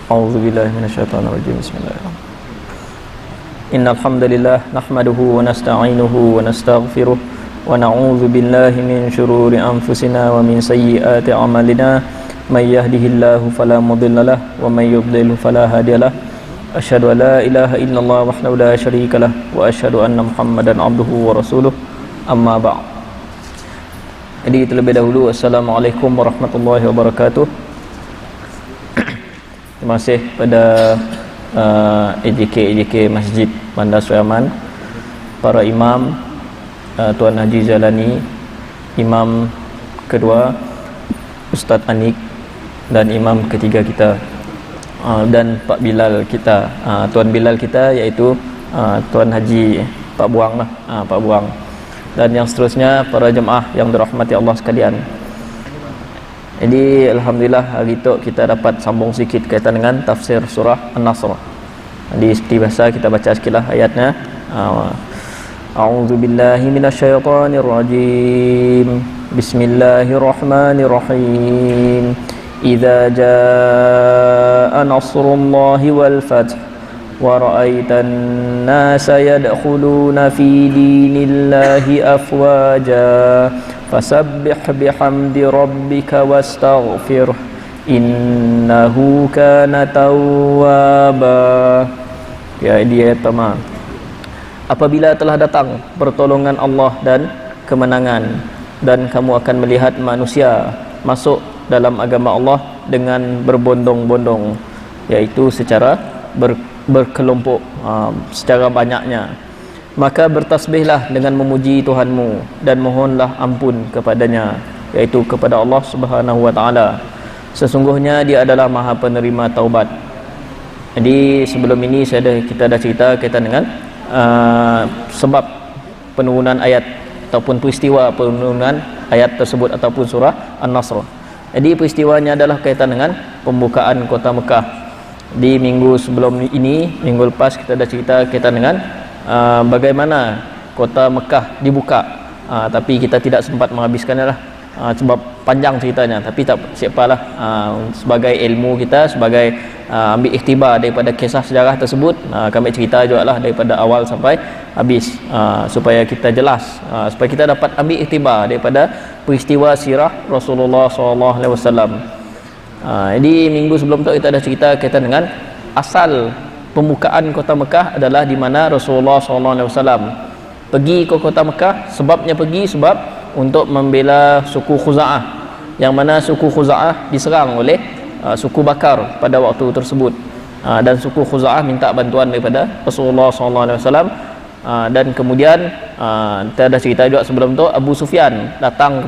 A'udzu billahi minasyaitonir rajim. Bismillahirrahmanirrahim. Innal hamdalillah nahmaduhu wa nasta'inuhu wa nastaghfiruh wa na'udzu billahi min shururi anfusina wa min sayyiati a'malina. May yahdihillahu fala mudhillalah wa may yudlil fala hadiyalah. Asyhadu an la ilaha illallah wahdahu la syarikalah wa asyhadu anna Muhammadan abduhu wa rasuluh. Amma ba'd. Jadi terlebih dahulu, assalamualaikum warahmatullahi wabarakatuh. Terima kasih pada AJK Masjid Bandar Suiaman, para imam, Tuan Haji Zalani, imam kedua Ustaz Anik, dan imam ketiga kita, dan Pak Bilal kita, Tuan Bilal kita, iaitu Tuan Haji Pak Buang lah, Pak Buang, dan yang seterusnya para jemaah yang dirahmati Allah sekalian. Jadi alhamdulillah hari itu kita dapat sambung sikit kaitan dengan tafsir surah An-Nasr. Jadi seperti biasa kita baca sikitlah ayatnya. A'udzu billahi minasyaitonir rajim. Bismillahirrahmanirrahim. Idza jaa nasrullahi wal fath wa ra'aitan nasa yadkhuluna fi dinillahi afwaja. Fasabbih bihamdi rabbika wastaghfirh innahu kana tawwaba. Ya, dia pertama. Apabila telah datang pertolongan Allah dan kemenangan, dan kamu akan melihat manusia masuk dalam agama Allah dengan berbondong-bondong, yaitu secara berkelompok, secara banyaknya. Maka bertasbihlah dengan memuji Tuhanmu dan mohonlah ampun kepadanya, yaitu kepada Allah Subhanahu wa taala. Sesungguhnya Dia adalah Maha Penerima taubat. Jadi sebelum ini kita dah cerita kaitan dengan sebab penurunan ayat ataupun peristiwa penurunan ayat tersebut ataupun surah An-Nasr. Jadi peristiwanya adalah kaitan dengan pembukaan kota Mekah. Di minggu sebelum ini, minggu lepas kita dah cerita kaitan dengan bagaimana kota Mekah dibuka, tapi kita tidak sempat menghabiskannya lah, sebab panjang ceritanya. Tapi tak siapalah, sebagai ilmu kita, sebagai ambil iktibar daripada kisah sejarah tersebut, kami cerita juga lah daripada awal sampai habis, supaya kita jelas, supaya kita dapat ambil iktibar daripada peristiwa sirah Rasulullah SAW. Jadi minggu sebelum tu kita dah cerita kaitan dengan asal pembukaan kota Mekah adalah di mana Rasulullah SAW pergi ke kota Mekah. Sebabnya pergi sebab untuk membela suku Khuza'ah, yang mana suku Khuza'ah diserang oleh suku Bakar pada waktu tersebut, dan suku Khuza'ah minta bantuan daripada Rasulullah SAW. Dan kemudian kita ada cerita juga sebelum tu, Abu Sufyan datang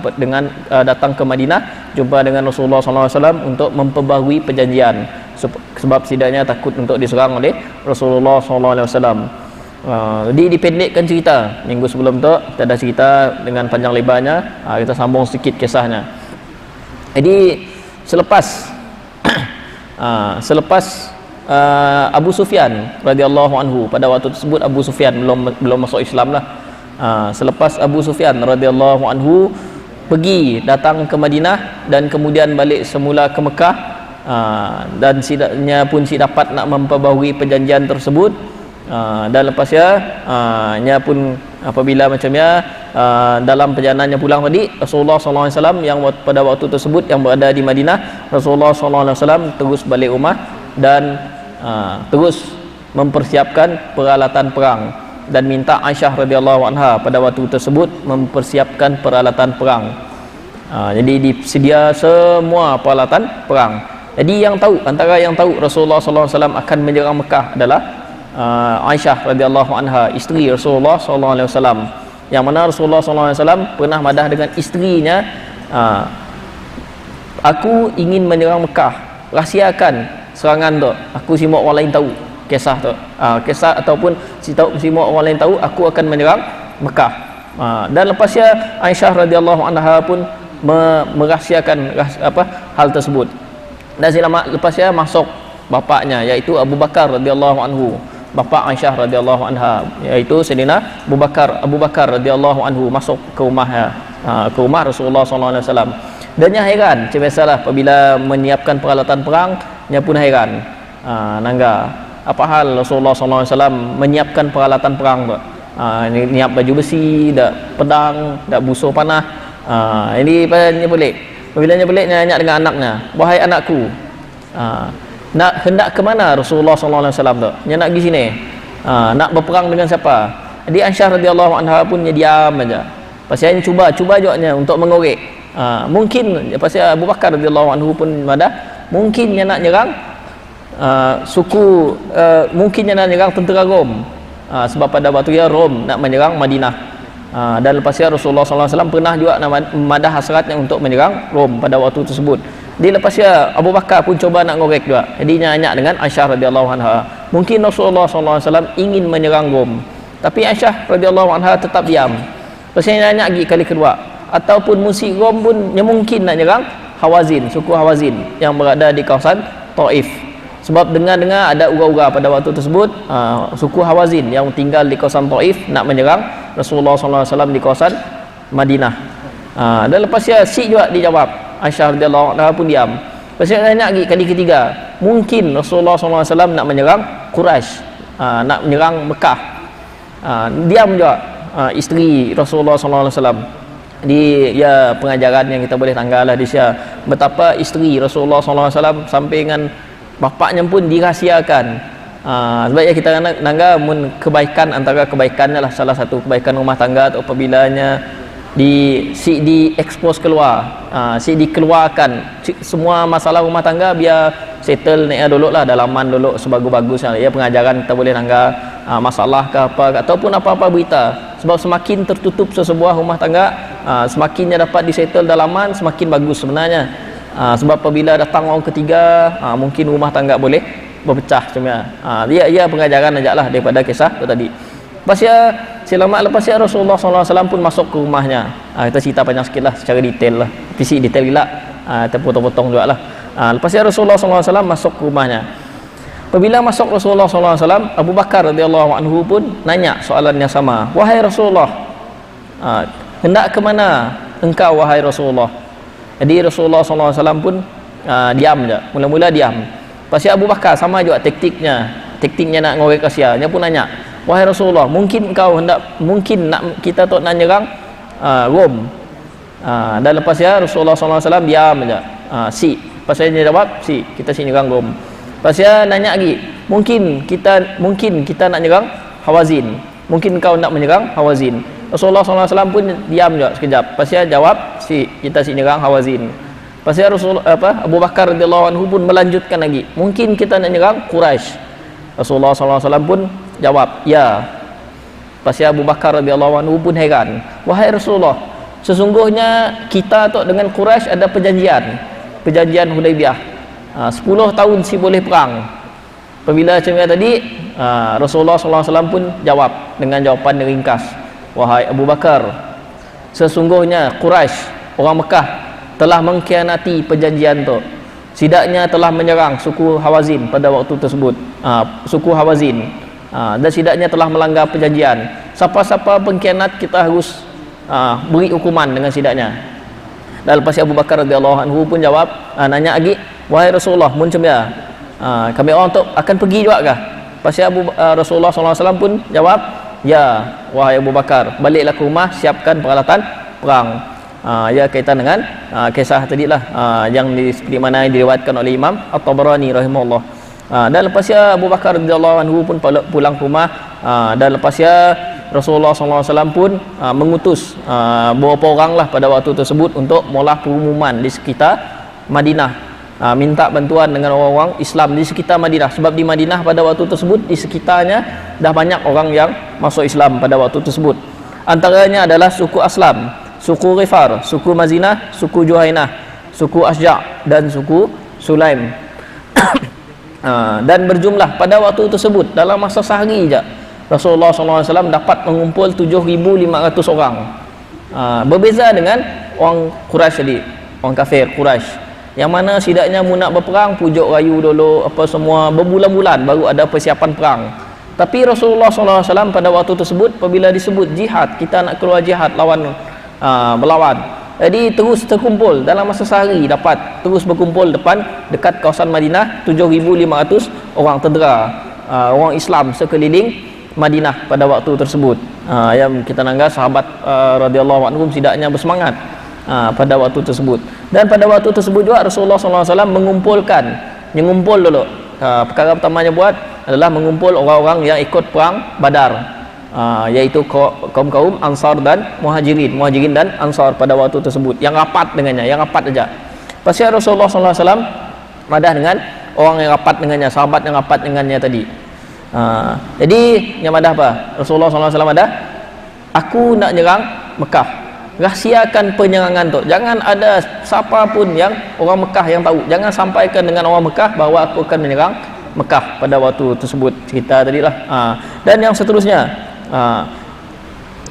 ke Madinah, jumpa dengan Rasulullah SAW untuk memperbaharui perjanjian, sebab setidaknya takut untuk diserang oleh Rasulullah SAW. Jadi dipendekkan cerita, minggu sebelum tu kita dah cerita dengan panjang lebarnya, kita sambung sedikit kisahnya. Jadi selepas Abu Sufyan radhiyallahu anhu, pada waktu tersebut Abu Sufyan belum masuk Islam lah. Selepas Abu Sufyan radhiyallahu anhu datang ke Madinah dan kemudian balik semula ke Mekah, dan sidaknya pun si dapat nak memperbaharui perjanjian tersebut, dan lepasnya pun apabila macamnya dalam perjalanannya pulang tadi, Rasulullah SAW yang pada waktu tersebut yang berada di Madinah, Rasulullah SAW terus balik rumah dan terus mempersiapkan peralatan perang, dan minta Aisyah radhiyallahu anha pada waktu tersebut mempersiapkan peralatan perang. Jadi disedia semua peralatan perang. Jadi antara yang tahu Rasulullah SAW akan menyerang Mekah adalah Aisyah radhiyallahu anha, isteri Rasulullah SAW, yang mana Rasulullah SAW pernah madah dengan isterinya, aku ingin menyerang Mekah, rahsiakan serangan tu, aku si orang lain tahu kisah tu, kisah ataupun si orang lain tahu aku akan menyerang Mekah. Dan lepasnya Aisyah radhiyallahu anha pun merahsiakan hal tersebut. Dan lepasnya masuk bapaknya, iaitu Abu Bakar radhiyallahu anhu, bapa Aisyah radhiyallahu anha, iaitu Sayyidina Abu Bakar radhiyallahu anhu masuk ke rumahnya, ke rumah Rasulullah SAW. Dan yang heran, macam biasalah apabila menyiapkan peralatan perang, dia pun heran. nangga apa hal Rasulullah sallallahu alaihi wasallam menyiapkan peralatan perang tu. Niap baju besi, dak pedang, dak busur panah. Ini dia balik. Bila dia balik dia nanya dengan anaknya, "Wahai anakku, nak hendak ke mana Rasulullah sallallahu alaihi wasallam tu? Dia nak pergi sini. Nak berperang dengan siapa?" Jadi Aisyah radhiyallahu anha pun dia diam aja. Pasal dia cuba jawabnya untuk mengorek. Mungkin pasal Abu Bakar radhiyallahu anhu pun madah, mungkin dia nak nyerang suku, mungkin dia nak nyerang tentera Rom. Sebab pada waktu dia Rom nak menyerang Madinah. Dan lepas itu Rasulullah sallallahu alaihi wasallam pernah juga madah hasratnya untuk menyerang Rom pada waktu tersebut. Di lepas itu Abu Bakar pun coba nak ngorek juga. Jadi dia nanya dengan Aisyah radhiyallahu anha, mungkin Rasulullah sallallahu alaihi wasallam ingin menyerang Rom. Tapi Aisyah radhiyallahu anha tetap diam. Lepas itu dia nanya lagi kali kedua, ataupun musyrik Rom pun yang mungkin nak nyerang Hawazin, suku Hawazin yang berada di kawasan Taif. Sebab dengar-dengar ada ura-ura pada waktu tersebut, suku Hawazin yang tinggal di kawasan Taif nak menyerang Rasulullah sallallahu alaihi wasallam di kawasan Madinah. Dan lepas dia si juga dijawab, Aisyah radhiyallahu anha pun diam. Lepas dia tanya lagi kali ketiga, mungkin Rasulullah sallallahu alaihi wasallam nak menyerang Quraisy, nak menyerang Mekah. Diam juga isteri Rasulullah sallallahu alaihi wasallam. Ya pengajaran yang kita boleh tanggallah di sini, betapa isteri Rasulullah sallallahu alaihi wasallam sampai dengan bapaknya pun dirahsiakan. Sebab ya kita nangga kebaikan, antara kebaikannya lah salah satu kebaikan rumah tangga atau apabila di expose keluar, dikeluarkan semua masalah rumah tangga, biar settle ni dulu lah, dalaman dulu sebagus-bagus ya pengajaran kita boleh nangga masalah ke apa ataupun apa-apa berita. Sebab semakin tertutup sesebuah rumah tangga, semakinnya dapat disettle dalaman, semakin bagus sebenarnya. Sebab apabila datang orang ketiga, mungkin rumah tangga boleh berpecah sebenarnya. Dia pengajaran ajaklah daripada kisah tu tadi. Lepas ya Rasulullah sallallahu alaihi wasallam pun masuk ke rumahnya. Kita cerita panjang sikitlah secara detail lah. Fisik detail gila. Kita potong-potong jugalah. Lepas ya Rasulullah sallallahu alaihi wasallam masuk ke rumahnya. Apabila masuk Rasulullah sallallahu alaihi wasallam, Abu Bakar radhiyallahu anhu pun nanya soalan yang sama. "Wahai Rasulullah, hendak ke mana engkau wahai Rasulullah?" Jadi Rasulullah sallallahu alaihi wasallam pun diam je. Mula-mula diam. Lepas Abu Bakar sama juga taktiknya nak ngorek Asia. Dia pun nanya, "Wahai Rasulullah, mungkin nak kita nak nyerang Rom?" Dan lepas Rasulullah sallallahu alaihi wasallam diam je. Lepas dia jawab, kita nyerang Rom. Lepas dia nanya lagi, mungkin kita nak nyerang Hawazin. Mungkin kau nak menyerang Hawazin. Rasulullah sallallahu alaihi wasallam pun diam juga sekejap. Lepas dia jawab, kita nyerang Hawazin. Lepas dia Abu Bakar radhiyallahu anhu pun melanjutkan lagi, mungkin kita nak nyerang Quraisy. Rasulullah sallallahu alaihi wasallam pun jawab, ya. Lepas dia Abu Bakar radhiyallahu anhu pun heran, "Wahai Rasulullah, sesungguhnya kita tu dengan Quraisy ada perjanjian Hudaibiyah. 10 tahun si boleh perang." Apabila cerita tadi, Rasulullah sallallahu alaihi wasallam pun jawab dengan jawapan yang ringkas, "Wahai Abu Bakar, sesungguhnya Quraisy, orang Mekah telah mengkhianati perjanjian tu. Setidaknya telah menyerang suku Hawazin pada waktu tersebut, suku Hawazin, dan setidaknya telah melanggar perjanjian. Siapa-siapa pengkhianat kita harus beri hukuman dengan setidaknya." Dan lepas Abu Bakar radhiyallahu anhu pun jawab, nanya lagi, "Wahai Rasulullah, muncul ya, kami orang tu akan pergi juga kah?" Lepas Rasulullah sallallahu alaihi wasallam pun jawab, "Ya, wahai Abu Bakar, baliklah ke rumah, siapkan peralatan perang." Ya kaitan dengan kisah tadi lah, yang seperti mana yang diriwayatkan oleh Imam At-Tabarani rahimahullah. Dan lepas Abu Bakar radhiyallahu anhu pun pulang ke rumah, dan lepas Rasulullah sallallahu alaihi wasallam pun mengutus beberapa orang lah pada waktu tersebut untuk mula pengumuman di sekitar Madinah, minta bantuan dengan orang-orang Islam di sekitar Madinah. Sebab di Madinah pada waktu tersebut di sekitarnya dah banyak orang yang masuk Islam pada waktu tersebut. Antaranya adalah suku Aslam, suku Ghifar, suku Mazinah, suku Juhainah, suku Asja' dan suku Sulaim. Dan berjumlah pada waktu tersebut dalam masa sehari je Rasulullah SAW dapat mengumpul 7,500 orang. Berbeza dengan orang Quraisy tadi, orang kafir Quraisy, yang mana setidaknya mu nak berperang, pujuk rayu dulu apa semua, berbulan-bulan baru ada persiapan perang. Tapi Rasulullah SAW pada waktu tersebut apabila disebut jihad, kita nak keluar jihad lawan berlawan, Jadi terus terkumpul dalam masa sehari, dapat terus berkumpul dekat kawasan Madinah 7,500 orang tentera orang Islam sekeliling Madinah pada waktu tersebut. Yang kita nanggah sahabat radhiyallahu anhum tidaknya bersemangat pada waktu tersebut. Dan pada waktu tersebut juga Rasulullah SAW mengumpul dulu. Perkara pertamanya buat adalah mengumpul orang-orang yang ikut perang Badar, yaitu kaum Ansar dan Muhajirin dan Ansar pada waktu tersebut, yang rapat dengannya, yang rapat saja. Pasti Rasulullah SAW madah dengan orang yang rapat dengannya, sahabat yang rapat dengannya tadi. Jadi yang madah apa? Rasulullah SAW madah, aku nak nyerang Mekah, rahsiakan penyerangan tu, jangan ada siapa pun yang orang Mekah yang tahu, jangan sampaikan dengan orang Mekah bahawa aku akan menyerang Mekah pada waktu tersebut, cerita tadilah. Dan yang seterusnya,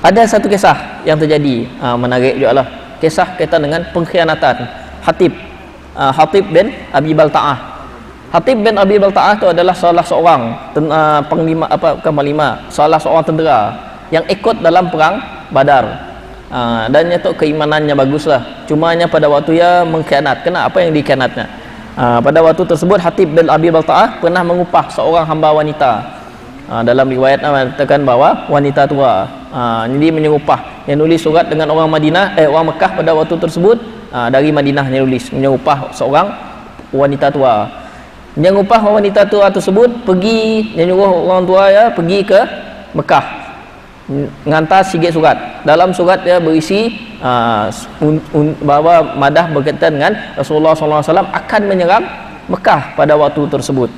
ada satu kisah yang terjadi, menarik juga lah, kisah kaitan dengan pengkhianatan Hatib bin Abi Balta'ah. Hatib bin Abi Balta'ah itu adalah salah seorang salah seorang tentera yang ikut dalam perang Badar. Dan itu keimanannya baguslah, cumanya pada waktu ia mengkhianat. Kenapa yang dikhianatnya? Pada waktu tersebut Hatib bin Abi Balta'ah pernah mengupah seorang hamba wanita. Dalam riwayat mengatakan bahawa wanita tua. Jadi menyerupah, yang nulis surat dengan orang Mekah pada waktu tersebut, dari Madinah yang nulis menyerupah seorang wanita tua. Menyerupah wanita tua tersebut pergi, menyuruh orang tua ya pergi ke Mekah, menghantar sikit surat. Dalam surat dia berisi bahawa madah berkaitan dengan Rasulullah SAW akan menyerang Mekah pada waktu tersebut.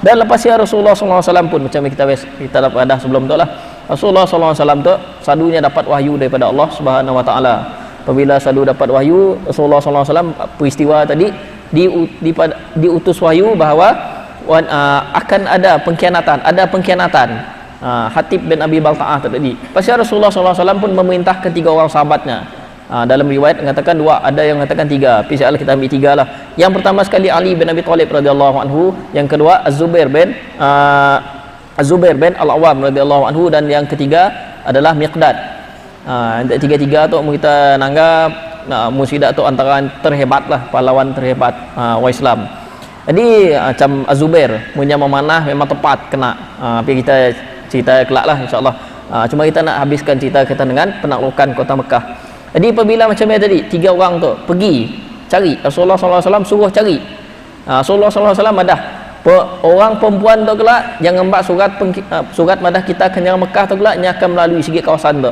Dan lepas ya Rasulullah SAW pun, macam kita dapat dah sebelum tu lah, Rasulullah SAW tu sadunya dapat wahyu daripada Allah Subhanahu Wa Taala. Apabila sadu dapat wahyu, Rasulullah SAW peristiwa tadi diutus wahyu bahawa akan ada pengkhianatan. Hatib bin Abi Balta'ah tadi. Pasal Rasulullah SAW pun memerintah ketiga orang sahabatnya. Dalam riwayat mengatakan dua, ada yang mengatakan tiga. PCL kita ambil tiga lah. Yang pertama sekali Ali bin Abi Thalib radhiyallahu anhu, yang kedua Az-Zubair bin Al-Awwam radhiyallahu anhu, dan yang ketiga adalah Miqdad. Tiga-tiga tu kita nanggap musyidat tu antara terhebat lah, pahlawan terhebat Islam. Jadi macam Az-Zubair punya memanah memang tepat kena. Tapi kita cerita kelak lah insyaAllah. Cuma kita nak habiskan cerita kita dengan penaklukan kota Mekah. Jadi apabila macam ni tadi, tiga orang tu pergi cari, Rasulullah SAW suruh cari. Rasulullah SAW madah orang perempuan tu kelak jangan buat surat madah kita kenyang Mekah tu kelak, dia akan melalui sikit kawasan tu.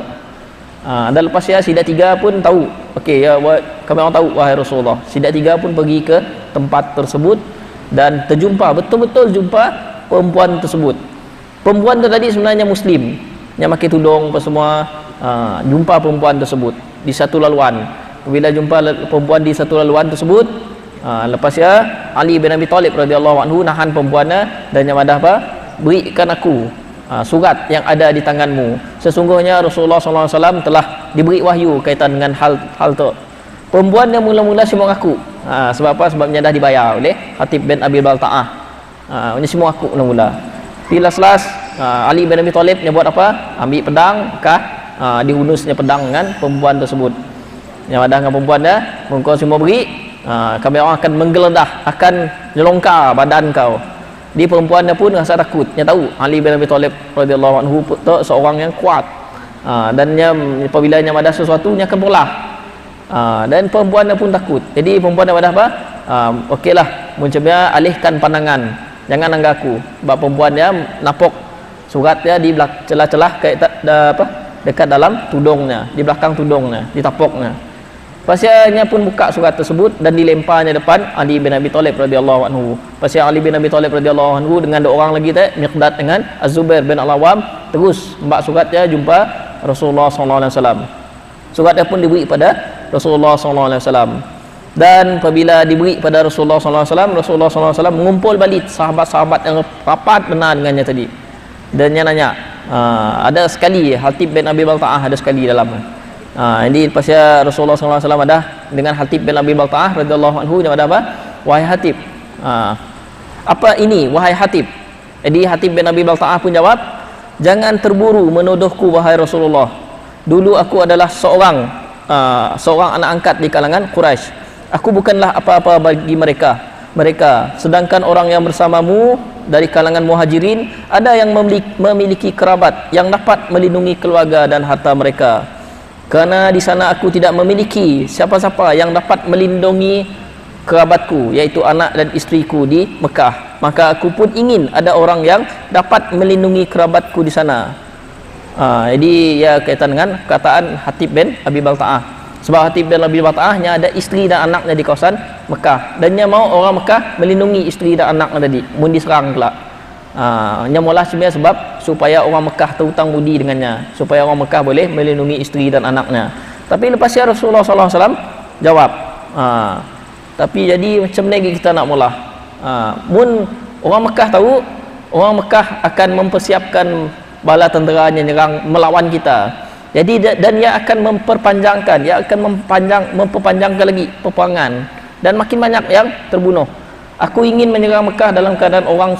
Dan lepas ya Sidat tiga pun tahu, okey ya, kami orang tahu wahai Rasulullah. Sidat tiga pun pergi ke tempat tersebut dan terjumpa, betul-betul jumpa perempuan tersebut. Perempuan tu tadi sebenarnya Muslim, yang pakai tudung apa semua. Jumpa perempuan tersebut di satu laluan. Bila jumpa perempuan di satu laluan tersebut, lepas ya Ali bin Abi Thalib radhiyallahu anhu nahan perempuannya dan yang madah apa, berikan aku surat yang ada di tanganmu. Sesungguhnya Rasulullah SAW telah diberi wahyu kaitan dengan hal tu. Perempuan yang mula-mula semua aku. Sebab apa? Sebabnya dah dibayar oleh Hatib bin Abi Balta'ah. Semua aku mula-mula. Bila selas Ali bin Abi Thalib dia buat apa? Ambil pedang, dihunusnya pedang dengan perempuan tersebut. Yang ada dengan perempuan dia, engkau semua beri, kami orang akan menggeledah, akan nyelongkar badan kau. Di perempuan dia pun rasa takut. Dia tahu Ali bin Abi Thalib radhiyallahu anhu seorang yang kuat. Dan dia apabila dia ada sesuatu dia akan berlah. Dan perempuan dia pun takut. Jadi perempuan dia ada apa? Okeylah, mencubanya alihkan pandangan. Jangan anggap aku. Sebab perempuan dia napok surat dia di celah-celah dekat dalam tudungnya, di belakang tudungnya, di tapoknya. Pasiannya pun buka surat tersebut dan dilemparnya depan Ali bin Abi Thalib radhiyallahu anhu. Pasal Ali bin Abi Thalib radhiyallahu anhu dengan dua orang lagi Miqdad dengan Az-Zubair bin Al-Awwam terus membak suratnya jumpa Rasulullah sallallahu alaihi wasallam. Surat dia pun diberi pada Rasulullah sallallahu alaihi wasallam. Dan apabila diberi pada Rasulullah sallallahu alaihi wasallam, Rasulullah sallallahu alaihi wasallam mengumpul balik sahabat-sahabat yang rapat benar dengannya tadi. Dan dia nanya, ada sekali Hatib bin Abi Balta'ah ada sekali dalamnya. Jadi pasal Rasulullah SAW ada dengan Hatib bin Abi Balta'ah radhiyallahu anhu, dia ada apa? Wahai Hatib, apa ini wahai Hatib? Jadi Hatib bin Abi Balta'ah pun jawab, jangan terburu menuduhku wahai Rasulullah. Dulu aku adalah seorang seorang anak angkat di kalangan Quraisy. Aku bukanlah apa-apa bagi mereka, sedangkan orang yang bersamamu dari kalangan Muhajirin ada yang memiliki kerabat yang dapat melindungi keluarga dan harta mereka. Kerana di sana aku tidak memiliki siapa-siapa yang dapat melindungi kerabatku, iaitu anak dan isteriku di Mekah, maka aku pun ingin ada orang yang dapat melindungi kerabatku di sana. Jadi ya kaitan dengan perkataan Hatib bin Abi Balta'ah. Sebab Hatib bin Abi Balta'ah nya ada isteri dan anaknya di kawasan Mekah, dan nya mau orang Mekah melindungi isteri dan anaknya tadi mun diserang pula. Nya mula sebenarnya sebab supaya orang Mekah terhutang budi dengannya, supaya orang Mekah boleh melindungi isteri dan anaknya. Tapi lepas ya Rasulullah sallallahu alaihi wasallam jawab, tapi jadi macam ni kita nak mula. Mun orang Mekah tahu, orang Mekah akan mempersiapkan bala tenteranya nyerang melawan kita. Jadi dan ia akan memperpanjangkan memperpanjangkan lagi peperangan, dan makin banyak yang terbunuh. Aku ingin menyerang Mekah dalam keadaan orang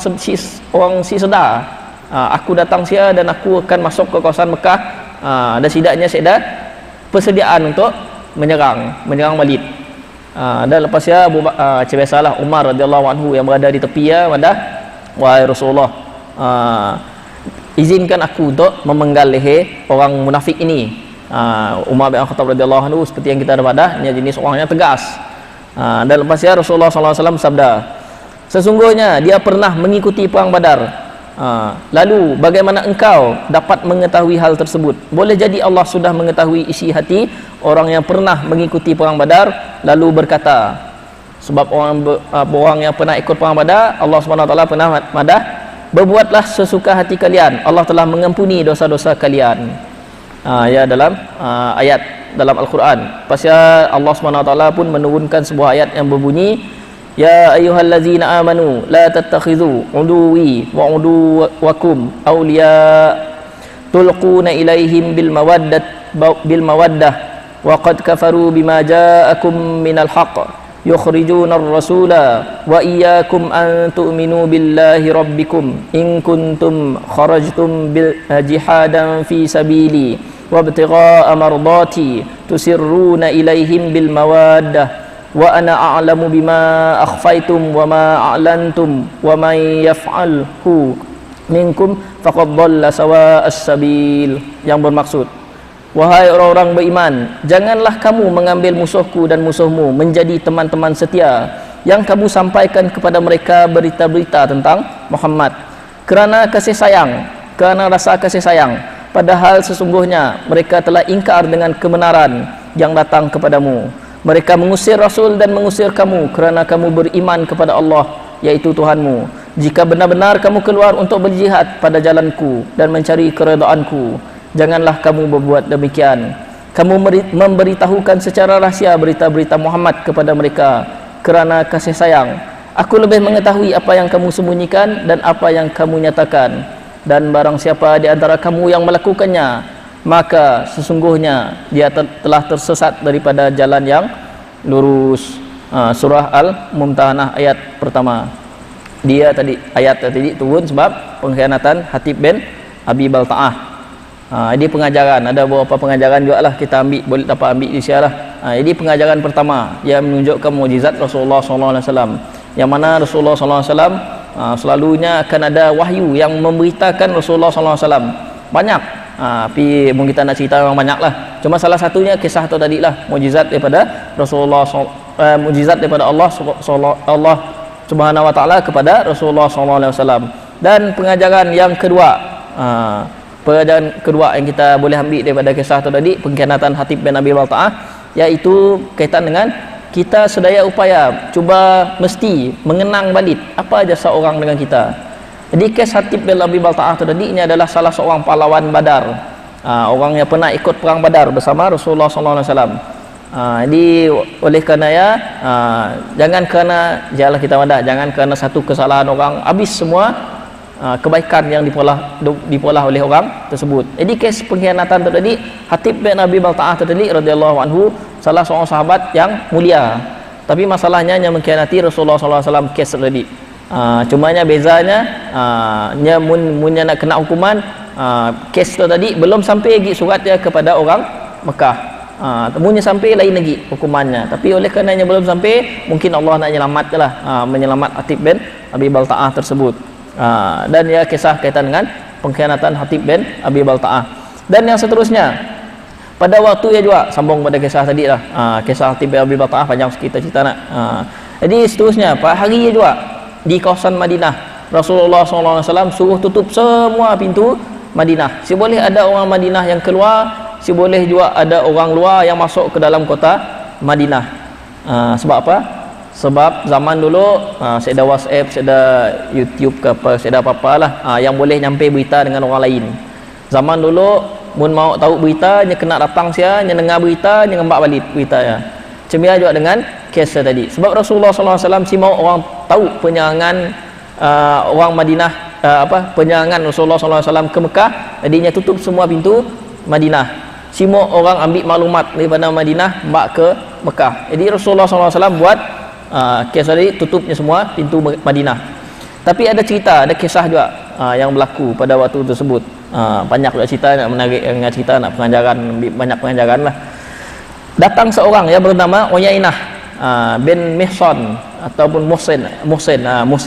si sedar. Aku datang sia dan aku akan masuk ke kawasan Mekah, dan setidaknya saya ada persediaan untuk menyerang balik. Dan lepas ya biasalah Umar radhiyallahu anhu yang berada di tepi ya, wahai Rasulullah, izinkan aku untuk memenggal leher orang munafik ini. Umar bin Khattab radhiyallahu anhu seperti yang kita ada pada, dia jenis orangnya tegas. Dan lepas ya Rasulullah sallallahu alaihi wasallam sabda, sesungguhnya dia pernah mengikuti perang Badar. Lalu bagaimana engkau dapat mengetahui hal tersebut? Boleh jadi Allah sudah mengetahui isi hati orang yang pernah mengikuti perang Badar lalu berkata, sebab orang yang pernah ikut perang Badar, Allah SWT pernah madah, berbuatlah sesuka hati kalian, Allah telah mengampuni dosa-dosa kalian. Ya dalam ayat dalam Al-Quran. Pasal Allah SWT pun menurunkan sebuah ayat yang berbunyi, ya ayyuhallazina amanu la tattakhidhu uduwi wa uduwakum awliya tulquna ilaihim bil mawaddah wa qad kafaru bima ja'akum minal haqq yukhrijuna ar-rasula wa iyyakum an tu'minu billahi rabbikum in kuntum kharajtum bil jihadan fi sabili wabtigha'a mardati tusirruna ilaihim bil mawaddah wa ana a'lamu bima akhfaytum wa ma a'lantum wa man yaf'alhu minkum faqad dhalla sawa'as sabil, yang bermaksud, wahai orang-orang beriman, janganlah kamu mengambil musuhku dan musuhmu menjadi teman-teman setia yang kamu sampaikan kepada mereka berita-berita tentang Muhammad kerana kasih sayang, kerana rasa kasih sayang, padahal sesungguhnya mereka telah ingkar dengan kebenaran yang datang kepadamu. Mereka mengusir Rasul dan mengusir kamu kerana kamu beriman kepada Allah, yaitu Tuhanmu. Jika benar-benar kamu keluar untuk berjihad pada jalanku dan mencari keredaanku, janganlah kamu berbuat demikian. Kamu memberitahukan secara rahsia berita-berita Muhammad kepada mereka kerana kasih sayang. Aku lebih mengetahui apa yang kamu sembunyikan dan apa yang kamu nyatakan. Dan barang siapa di antara kamu yang melakukannya, maka sesungguhnya dia telah tersesat daripada jalan yang lurus. Surah Al-Mumtahanah ayat pertama. Dia tadi ayat tadi turun sebab pengkhianatan Hatib bin Abi Balta'ah. Ini pengajaran, ada beberapa pengajaran juga lah kita ambil, boleh dapat ambil di sini lah. Ini pengajaran pertama yang menunjukkan mukjizat Rasulullah SAW, yang mana Rasulullah SAW selalunya akan ada wahyu yang memberitakan Rasulullah SAW banyak. Tapi mungkin kita nak cerita memang banyak lah. Cuma salah satunya kisah tu tadi lah, mukjizat daripada Rasulullah, mukjizat daripada Allah Subhanahu Wa Taala kepada Rasulullah SAW. Dan pengajaran yang kedua, pengajaran kedua yang kita boleh ambil daripada kisah tu tadi, pengkhianatan Hatib bin Abi Balta'ah, iaitu kaitan dengan kita sedaya upaya cuba mesti mengenang balik apa jasa orang dengan kita. Jadi kes Hatib bin Abi Balta'ah tu tadi, ini adalah salah seorang pahlawan Badar, orang yang pernah ikut perang Badar bersama Rasulullah SAW. Jadi oleh kerana ya, jangan kerana jalan kita wadah, jangan kerana satu kesalahan orang habis semua kebaikan yang diperoleh oleh orang tersebut. Jadi kes pengkhianatan tu tadi, Hatib bin Abi Balta'ah tu tadi radhiyallahu anhu salah seorang sahabat yang mulia, tapi masalahnya yang mengkhianati Rasulullah SAW kes tadi. Cumanya bezanya nya munnya nak kena hukuman, kes tu tadi belum sampai lagi surat dia kepada orang Mekah. temunya sampai lain lagi hukumannya. Tapi oleh karenanya belum sampai, mungkin Allah nak menyelamatkanlah, menyelamat Hatib bin Abi Balta'ah tersebut. Dan ya kisah kaitan dengan pengkhianatan Hatib bin Abi Balta'ah. Dan yang seterusnya, pada waktu ya juga sambung pada kisah tadi lah, kisah Hatib bin Abi Balta'ah panjang kita cerita nak. Jadi seterusnya pada hari ya juga di kawasan Madinah, Rasulullah SAW suruh tutup semua pintu Madinah. Si boleh ada orang Madinah yang keluar, si boleh juga ada orang luar yang masuk ke dalam kota Madinah. Sebab apa? Sebab zaman dulu saya ada WhatsApp, saya ada YouTube ke apa, saya ada apa-apa lah yang boleh nyampai berita dengan orang lain. Zaman dulu mun mau tahu berita, nya kena datang sia, nya dengar berita, nya ngembak balik berita ya. Cemia juga dengan kisah tadi. Sebab Rasulullah SAW si mau orang tahu penyerangan orang Madinah, penyerangan Rasulullah SAW ke Mekah, jadinya tutup semua pintu Madinah. Si mau orang ambil maklumat daripada Madinah mbak ke Mekah. Jadi Rasulullah SAW buat kisah tadi, tutupnya semua pintu Madinah. Tapi ada cerita, ada kisah juga yang berlaku pada waktu tersebut. Banyak juga cerita, nak menarik dengan cerita, nak pengajaran, banyak pengajaran lah. Datang seorang yang bernama Uyainah bin Mihsan ataupun Muhsin,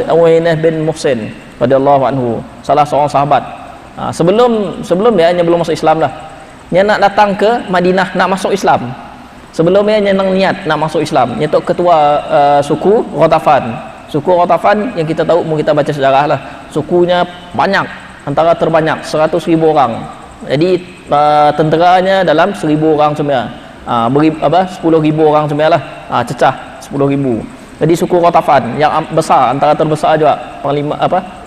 Uyainah bin Muhsin radhiyallahu anhu, salah seorang sahabat. Sebelum dia hanya belum masuk Islam dah. Dia nak datang ke Madinah nak masuk Islam. Sebelumnya dia nang niat nak masuk Islam. Dia tu ketua suku Ghatafan. Suku Ghatafan yang kita tahu, mau kita baca sejarah lah. Sukunya banyak, antara terbanyak 100,000 orang. Jadi tenteranya dalam 1,000 orang semua. 10,000 orang semua lah, cecah 10,000. Jadi suku Ghatafan yang besar, antara terbesar juga, panglima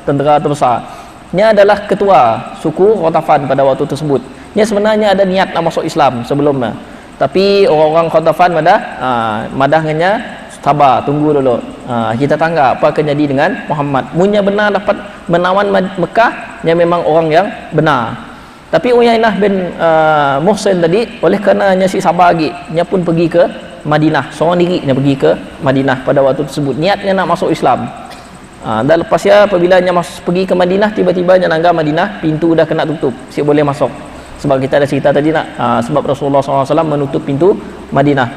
tentera terbesar. Dia adalah ketua suku Ghatafan pada waktu tersebut. Dia sebenarnya ada niat nak masuk Islam sebelumnya. Tapi orang-orang Ghatafan madahnya sabar, tunggu dulu. Kita tangga apa akan jadi dengan Muhammad. Munya benar dapat menawan Mekah, dia memang orang yang benar. Tapi Uyainah bin Muhsin tadi, oleh karenanya si sabar lagi, dia pun pergi ke Madinah, seorang diri dia pergi ke Madinah pada waktu tersebut. Niatnya nak masuk Islam. Dan lepas ya, apabila dia pergi ke Madinah, tiba-tiba dia langgar Madinah, pintu dah kena tutup, si boleh masuk. Sebab kita ada cerita tadi nak, sebab Rasulullah SAW menutup pintu Madinah.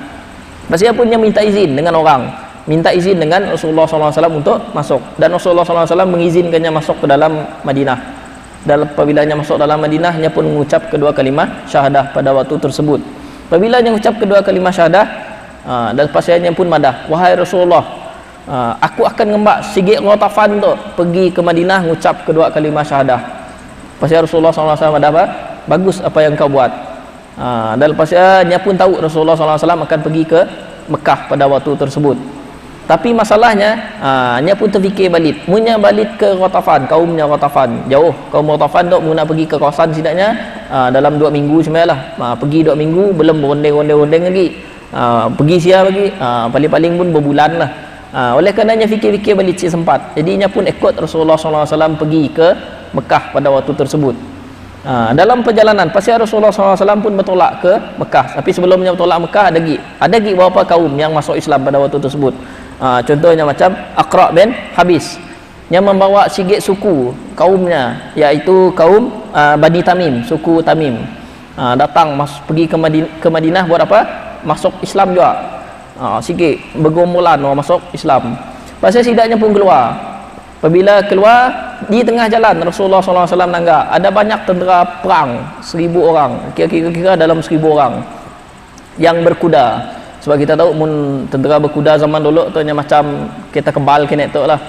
Lepas dia pun dia minta izin dengan orang, minta izin dengan Rasulullah SAW untuk masuk. Dan Rasulullah SAW mengizinkannya masuk ke dalam Madinah. Dan apabila dia masuk dalam Madinah, dia pun mengucap kedua kalimah syahadah pada waktu tersebut. Apabila dia mengucap kedua kalimah syahadah, dan lepas dia pun madah, wahai Rasulullah, aku akan ngembak Sigit Ghatafan tu pergi ke Madinah mengucap kedua kalimah syahadah. Lepas Rasulullah SAW madah apa? Bagus apa yang kau buat. Dan lepas dia pun tahu Rasulullah SAW akan pergi ke Mekah pada waktu tersebut. Tapi masalahnya, dia pun terfikir balik. Munya balik ke Ghatafan, kaumnya Ghatafan. Jauh, kaum Ghatafan tu muna pergi ke kawasan setidaknya dalam 2 minggu sebenarnya lah. Pergi 2 minggu, belum rondeng-rondeng lagi. Pergi siap lagi, paling-paling pun berbulan lah. Oleh karenanya fikir-fikir balik cik sempat. Jadi dia pun ikut Rasulullah SAW pergi ke Mekah pada waktu tersebut. Dalam perjalanan, pasti Rasulullah SAW pun bertolak ke Mekah. Tapi sebelumnya bertolak Mekah, ada lagi beberapa kaum yang masuk Islam pada waktu tersebut. Contohnya macam Aqra' bin Habis yang membawa sigit suku kaumnya, iaitu kaum Bani Tamim, suku Tamim, datang pergi ke Madinah buat apa? Masuk Islam juga. Sikit bergumulan orang masuk Islam. Pasal sidaknya pun keluar. Apabila keluar di tengah jalan, Rasulullah SAW nanggak ada banyak tentera perang, 1,000 orang, kira-kira dalam 1,000 orang yang berkuda. Sebab kita tahu tentera berkuda zaman dulu tu macam kita kebal kena tu lah.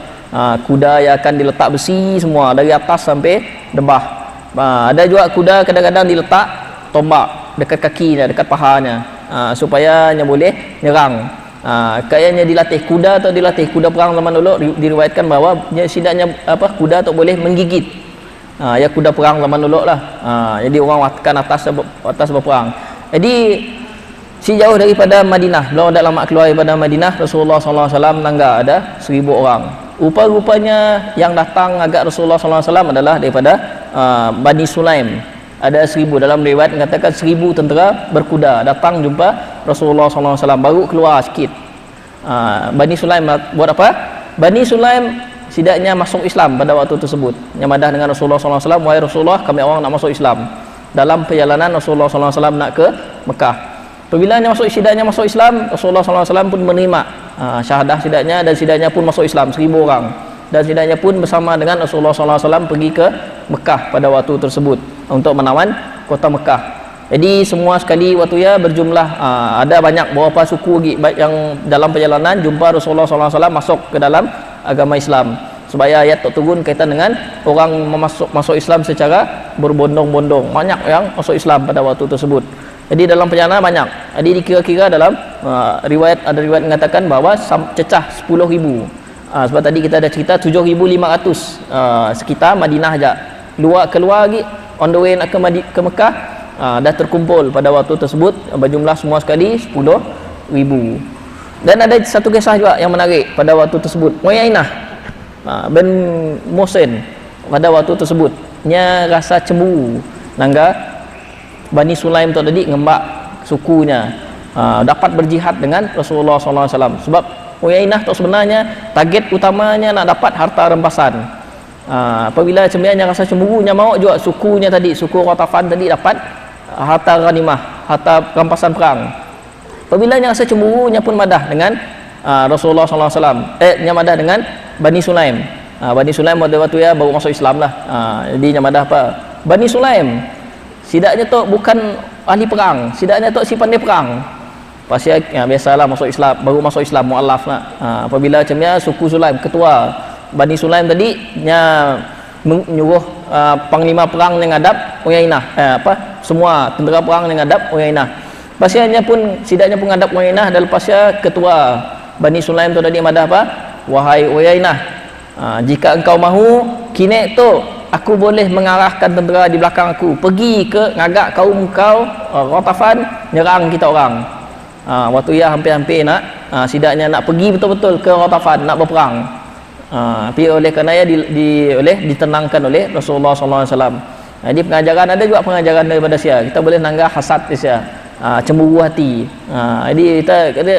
Kuda yang akan diletak besi semua dari atas sampai debah. Ada juga kuda kadang-kadang diletak tombak dekat kakinya, dekat pahanya, supaya dia boleh nyerang. Kayaknya dilatih kuda atau dilatih kuda perang zaman dulu, diriwayatkan bahawa sidaknya kuda tu boleh menggigit. Ya kuda perang zaman dulu lah. Jadi orang akan atas berperang. Jadi si jauh daripada Madinah, belum ada lama keluar daripada Madinah, Rasulullah SAW langgar ada 1,000 orang. Rupa-rupanya yang datang agak Rasulullah SAW adalah daripada Bani Sulaim. Ada 1,000, dalam riwayat mengatakan 1,000 tentera berkuda datang jumpa Rasulullah SAW, baru keluar sikit. Bani Sulaim buat apa? Bani Sulaim sidaknya masuk Islam pada waktu tersebut. Yang madah dengan Rasulullah SAW, wahai Rasulullah, kami orang nak masuk Islam. Dalam perjalanan Rasulullah SAW nak ke Mekah. Apabila sidaknya masuk Islam, Rasulullah SAW pun menerima syahadah sidaknya, dan sidaknya pun masuk Islam 1000 orang. Dan sidaknya pun bersama dengan Rasulullah SAW pergi ke Mekah pada waktu tersebut untuk menawan kota Mekah. Jadi semua sekali waktu ya berjumlah ada banyak beberapa suku lagi yang dalam perjalanan jumpa Rasulullah SAW masuk ke dalam agama Islam. Supaya ayat turun kaitan dengan orang masuk Islam secara berbondong-bondong. Banyak yang masuk Islam pada waktu tersebut. Jadi dalam perjalanan banyak. Jadi dikira-kira dalam ada riwayat mengatakan bahawa cecah 10,000. Sebab tadi kita ada cerita 7,500 sekitar Madinah saja. Keluar lagi on the way nak ke Mekah, dah terkumpul pada waktu tersebut berjumlah semua sekali 10,000. Dan ada satu kisah juga yang menarik pada waktu tersebut. Muyainah bin Muhsin pada waktu tersebut nya rasa cemburu nangga Bani Sulaim tu tadi ngembak sukunya dapat berjihad dengan Rasulullah SAW. Sebab Uyainah tu sebenarnya target utamanya nak dapat harta rampasan. Apabila sebenarnya rasa cemburunya mau juga sukunya tadi, suku Ghatafan tadi dapat harta ghanimah, harta rampasan perang. Apabila rasa cemburunya pun madah dengan Rasulullah SAW. Nya madah dengan Bani Sulaim. Bani Sulaim pada waktu ya baru masuk Islam lah. Jadi nya madah apa? Bani Sulaim sidaknya tu bukan ahli perang, sidaknya tu si pandai perang. Pasal biasalah masuk Islam, baru masuk Islam mualaf lah. Apabila macamnya suku Sulaim, ketua Bani Sulaim tadi nya menyuruh panglima perang yang ngadap Uyainah, semua tentera perang yang ngadap Uyainah. Pasalnya pun sidaknya pun ngadap Uyainah, dan lepasnya ketua Bani Sulaim tu tadi madah apa? Wahai Uyainah, jika engkau mahu kini tu aku boleh mengarahkan tentera di belakang aku pergi ke ngagak kaum kau Ghatafan nyerang kita orang. Waktu ia hampir-hampir nak sidaknya nak pergi betul-betul ke Ghatafan nak berperang. Tapi oleh kerana ia ditenangkan oleh Rasulullah SAW. Jadi pengajaran ada juga pengajaran daripada sia. Kita boleh nanggah hasad sia. Cemburu hati. Jadi kita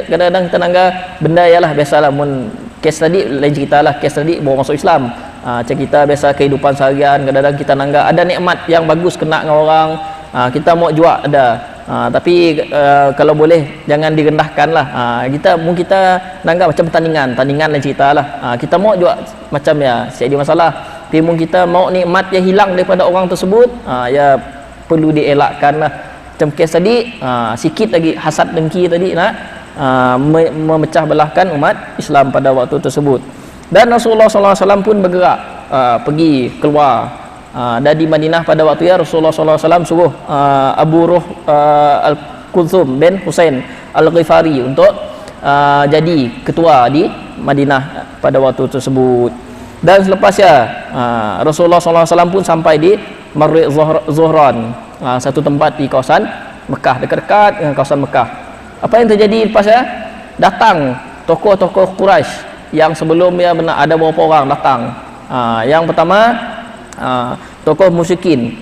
kadang-kadang kita nanggah benda ialah biasalah mun kes tadi lain ceritalah, kes tadi baru masuk Islam. Kita biasa kehidupan seharian kadang-kadang kita nanggah ada nikmat yang bagus kena dengan orang, kita mau jual ada. Tapi kalau boleh jangan direndahkan lah. Kita nanggap macam pertandingan lain cerita lah. Kita mau juga macam ya siapa masalah. Tapi kita mau nikmat yang hilang daripada orang tersebut, ya perlu dielakkan lah. Macam kes tadi, sikit lagi hasad dengki tadi nak memecah belahkan umat Islam pada waktu tersebut. Dan Rasulullah SAW pun bergerak pergi keluar. Dan di Madinah pada waktu ya Rasulullah SAW suruh Abu Ruh Al-Kulthum bin Husain Al-Ghifari untuk jadi ketua di Madinah pada waktu tersebut. Dan selepasnya Rasulullah SAW pun sampai di Marri' Zuhran, satu tempat di kawasan Mekah, dekat-dekat dengan kawasan Mekah. Apa yang terjadi lepasnya? Datang tokoh-tokoh Quraisy yang sebelumnya benar ada beberapa orang datang. Yang pertama tokoh musyrikin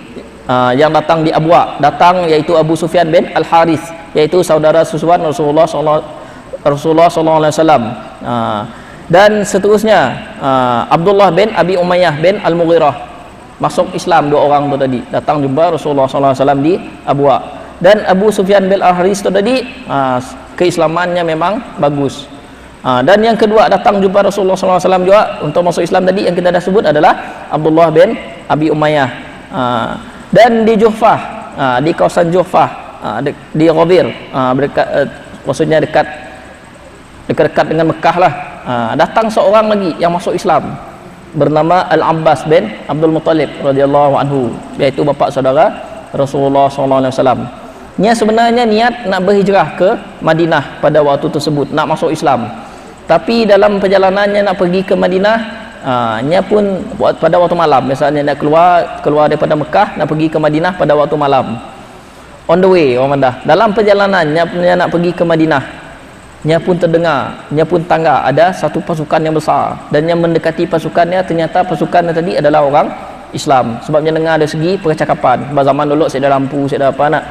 yang datang di Abwa, datang iaitu Abu Sufyan bin Al-Harith, iaitu saudara susuan Rasulullah SAW. Dan seterusnya Abdullah bin Abi Umayyah bin Al-Mughirah masuk Islam. Dua orang tu tadi datang jumpa Rasulullah SAW di Abwa. Dan Abu Sufyan bin Al-Harith tu tadi keislamannya memang bagus. Dan yang kedua datang jumpa Rasulullah SAW juga untuk masuk Islam tadi yang kita dah sebut adalah Abdullah bin Abi Umayyah. Dan di Juhfah, di kawasan Juhfah, di Ghadir, maksudnya dekat dengan Mekah lah, datang seorang lagi yang masuk Islam bernama Al-Abbas bin Abdul Muttalib radhiyallahu anhu, iaitu bapa saudara Rasulullah SAW. Nya sebenarnya niat nak berhijrah ke Madinah pada waktu tersebut, nak masuk Islam. Tapi dalam perjalanannya nak pergi ke Madinah, nya pun pada waktu malam. Misalnya nak keluar daripada Mekah nak pergi ke Madinah pada waktu malam. On the way orang Madah. Dalam perjalanannya nak pergi ke Madinah, nya pun terdengar, nya pun tangga ada satu pasukan yang besar, dan yang mendekati pasukannya ternyata pasukannya tadi adalah orang Islam. Sebabnya dengar dari segi percakapan. Pada zaman dulu saya ada lampu, saya ada apa nak,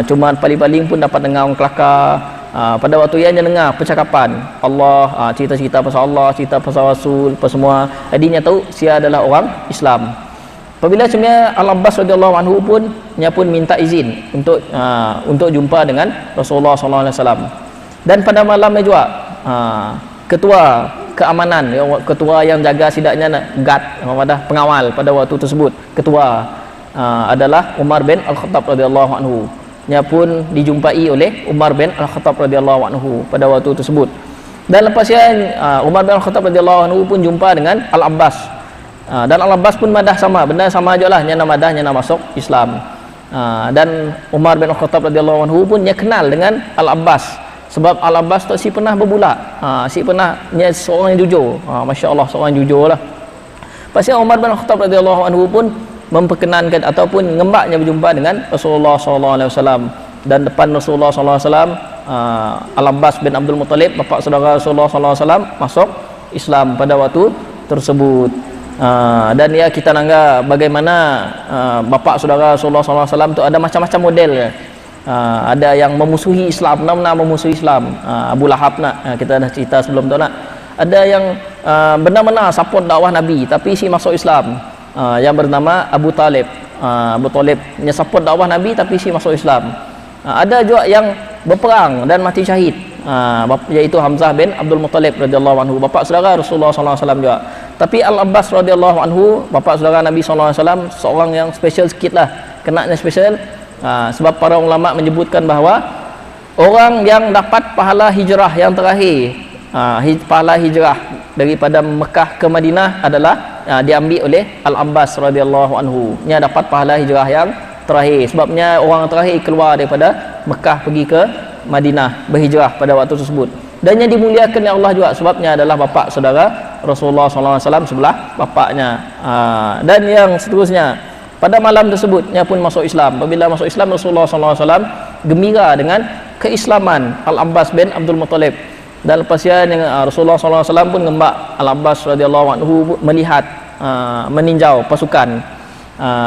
cuma paling-paling pun dapat dengar orang kelakar. Pada waktu yang dia dengar percakapan Allah, cerita-cerita pasal Allah, cerita pasal Rasul, apa semua, jadinya tahu dia adalah orang Islam. Apabila sebenarnya Al-Abbas radhiyallahu anhu pun minta izin untuk jumpa dengan Rasulullah sallallahu alaihi wasallam. Dan pada malamnya juga ketua keamanan, ketua yang jaga sidaknya guard, pengawal pada waktu tersebut, ketua adalah Umar bin Al-Khattab radhiyallahu anhu. Nya pun dijumpai oleh Umar bin Al-Khattab radhiyallahu anhu pada waktu tersebut. Dan lepasnya Umar bin Al-Khattab radhiyallahu anhu pun jumpa dengan Al-Abbas. Dan Al-Abbas pun madah sama, benda sama aja lah, nyana madah, nyana masuk Islam. Dan Umar bin Al-Khattab radhiyallahu anhu pun kenal dengan Al-Abbas, sebab Al-Abbas tu si pernah berbulak, si pernah seorang yang jujur, Masya Allah, seorang yang jujur lah. Pasal Umar bin Al-Khattab radhiyallahu anhu pun memperkenankan ataupun ngembaknya berjumpa dengan Rasulullah sallallahu alaihi wasallam. Dan depan Rasulullah sallallahu alaihi wasallam, Al-Abbas bin Abdul Muttalib, bapa saudara Rasulullah sallallahu alaihi wasallam, masuk Islam pada waktu tersebut. Dan ya kita nangga bagaimana bapa saudara Rasulullah sallallahu alaihi wasallam tu ada macam-macam model. Ada yang memusuhi Islam, nama memusuhi Islam, Abu Lahab kita dah cerita sebelum tu Ada yang benar-benar support dakwah Nabi tapi si masuk Islam, yang bernama Abu Talib. Abu Talib nya support dakwah Nabi tapi si masuk Islam. Ada juga yang berperang dan mati syahid, iaitu Hamzah bin Abdul Muttalib radhiyallahu anhu, bapa saudara Rasulullah sallallahu alaihi wasallam juga. Tapi Al-Abbas radhiyallahu anhu, bapa saudara Nabi sallallahu alaihi wasallam, seorang yang special sikit lah, kenanya special. Sebab para ulama menyebutkan bahawa orang yang dapat pahala hijrah yang terakhir, pahala hijrah daripada Mekah ke Madinah adalah diambil oleh Al-Abbas radhiyallahu anhu. Nya dapat pahala hijrah yang terakhir, sebabnya orang terakhir keluar daripada Mekah pergi ke Madinah berhijrah pada waktu tersebut. Dan yang dimuliakan oleh Allah juga, sebabnya adalah bapa saudara Rasulullah sallallahu alaihi wasallam sebelah bapaknya. Dan yang seterusnya, pada malam tersebutnya pun masuk Islam. Apabila masuk Islam, Rasulullah sallallahu alaihi wasallam gembira dengan keislaman Al-Abbas bin Abdul Muttalib. Dan lepasnya Rasulullah sallallahu alaihi wasallam pun ngembak Al-Abbas radhiyallahu anhu melihat meninjau pasukan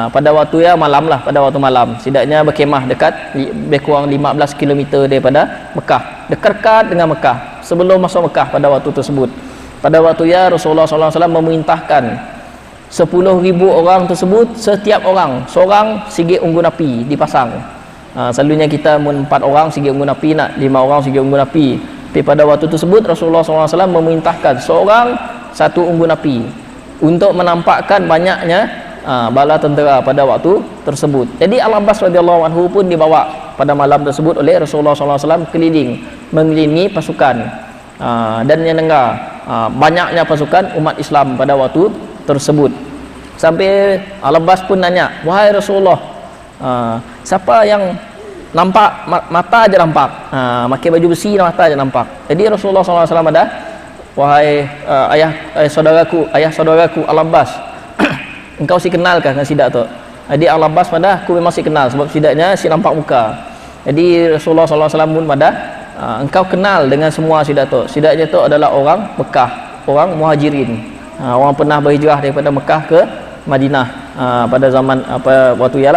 pada waktu malam lah, pada waktu malam. Setidaknya berkemah dekat lebih kurang 15 km daripada Mekah, dekat dengan Mekah, sebelum masuk Mekah pada waktu tersebut. Pada waktu Rasulullah sallallahu alaihi wasallam memerintahkan 10,000 orang tersebut, setiap orang seorang sigit unggun api dipasang. Selalunya kita 4 orang sigit unggun api, 5 orang sigit unggun api. Tapi pada waktu tersebut Rasulullah SAW memerintahkan seorang satu unggun api untuk menampakkan banyaknya bala tentera pada waktu tersebut. Jadi Al-Abbas radhiyallahu anhu pun dibawa pada malam tersebut oleh Rasulullah SAW keliling, mengelilingi pasukan, dan yang dengar banyaknya pasukan umat Islam pada waktu tersebut. Sampai Al-Abbas pun nanya, wahai Rasulullah, siapa yang nampak mata aja nampak, pakai baju besi mata aja nampak. Jadi Rasulullah SAW ada, wahai ayah saudaraku Al-Abbas, engkau si kenal kan dengan sidak tu? Jadi Al-Abbas pada, aku memang si kenal, sebab sidaknya si nampak muka. Jadi Rasulullah SAW pun pada, engkau kenal dengan semua sidak tu. Sidaknya tu adalah orang Mekah, orang Muhajirin, orang pernah berhijrah daripada Mekah ke Madinah pada zaman waktu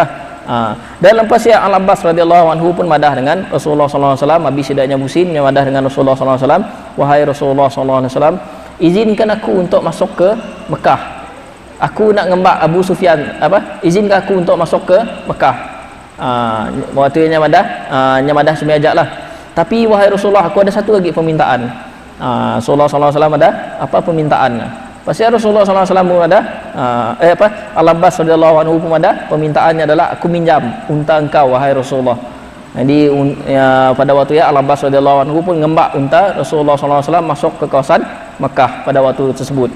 dan lepas Al-Abbas radhiyallahu anhu pun madah dengan Rasulullah sallallahu alaihi wasallam. Habis sidaknya musim yang madah dengan Rasulullah sallallahu alaihi wasallam, wahai Rasulullah sallallahu alaihi wasallam, izinkan aku untuk masuk ke Mekah. Aku nak ngembak Abu Sufyan, izinkan aku untuk masuk ke Mekah. Waktu yang madah semajak lah. Tapi wahai Rasulullah, aku ada satu lagi permintaan. Rasulullah sallallahu alaihi wasallam ada apa permintaan? Pasal Rasulullah sallallahu alaihi wasallam ada Al-Abbas radhiyallahu anhu pun ada permintaannya adalah, aku minjam unta engkau wahai Rasulullah. Jadi pada waktu Al-Abbas radhiyallahu anhu pun ngembak unta Rasulullah sallallahu alaihi wasallam masuk ke kawasan Mekah pada waktu tersebut.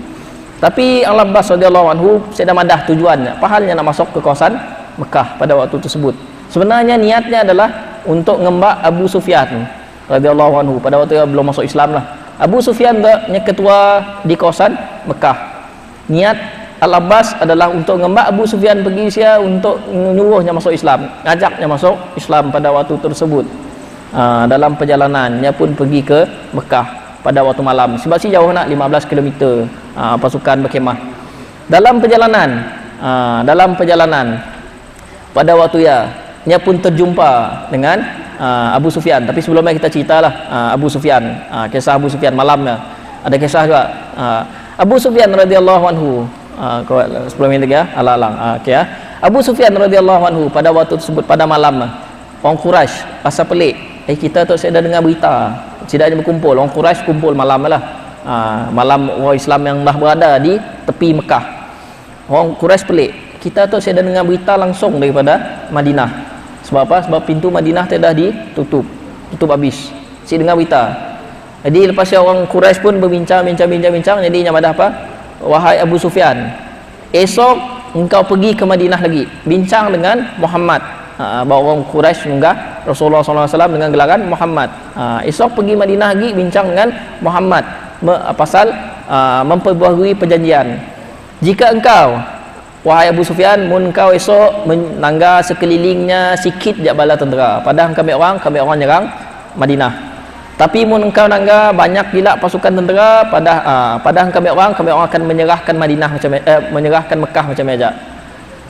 Tapi Al-Abbas radhiyallahu anhu sedang madah tujuannya, pahalnya nak masuk ke kawasan Mekah pada waktu tersebut. Sebenarnya niatnya adalah untuk ngembak Abu Sufyan radhiyallahu anhu pada waktu belum masuk Islam lah. Abu Sufyan nya ketua di kawasan Mekah. Niat Al-Abbas adalah untuk ngembak Abu Sufyan pergi sia untuk menyuruhnya masuk Islam, ngajaknya masuk Islam pada waktu tersebut. Dalam perjalanannya pun pergi ke Mekah pada waktu malam, sebab si jauh nak 15 km pasukan berkemah. Dalam perjalanan pada waktu nya pun terjumpa dengan Abu Sufyan. Tapi sebelumnya kita ceritalah Abu Sufyan, kisah Abu Sufyan malamnya. Ada kisah juga Abu Sufyan radhiyallahu anhu 10 minit lagi ya, alang-alang. Okey ya. Abu Sufyan radhiyallahu anhu pada waktu tersebut, pada malam, orang Quraisy pasal pelik. Kita tu saya dah dengar berita, tidaknya berkumpul orang Quraisy kumpul malam lah. Malam orang Islam yang dah berada di tepi Mekah. Orang Quraisy pelik. Kita tu saya dah dengar berita langsung daripada Madinah. Sebab apa? Sebab pintu Madinah tu dah ditutup. Tutup habis. Saya dengar berita. Jadi lepas tu orang Quraisy pun berbincang. Jadi pada apa? Wahai Abu Sufyan, esok engkau pergi ke Madinah lagi, bincang dengan Muhammad. Bahawa orang Quraisy mengunggah Rasulullah SAW dengan gelaran Muhammad. Esok pergi Madinah lagi, bincang dengan Muhammad pasal memperbaharui perjanjian. Jika engkau, wahai Abu Sufyan, mun engkau esok menanggar sekelilingnya sikit je bala tentera, padahal kami orang nyerang Madinah. Tapi mun engkau nanggar banyak gila pasukan tentera, padahal kami orang akan menyerahkan Madinah menyerahkan Mekah macam aja.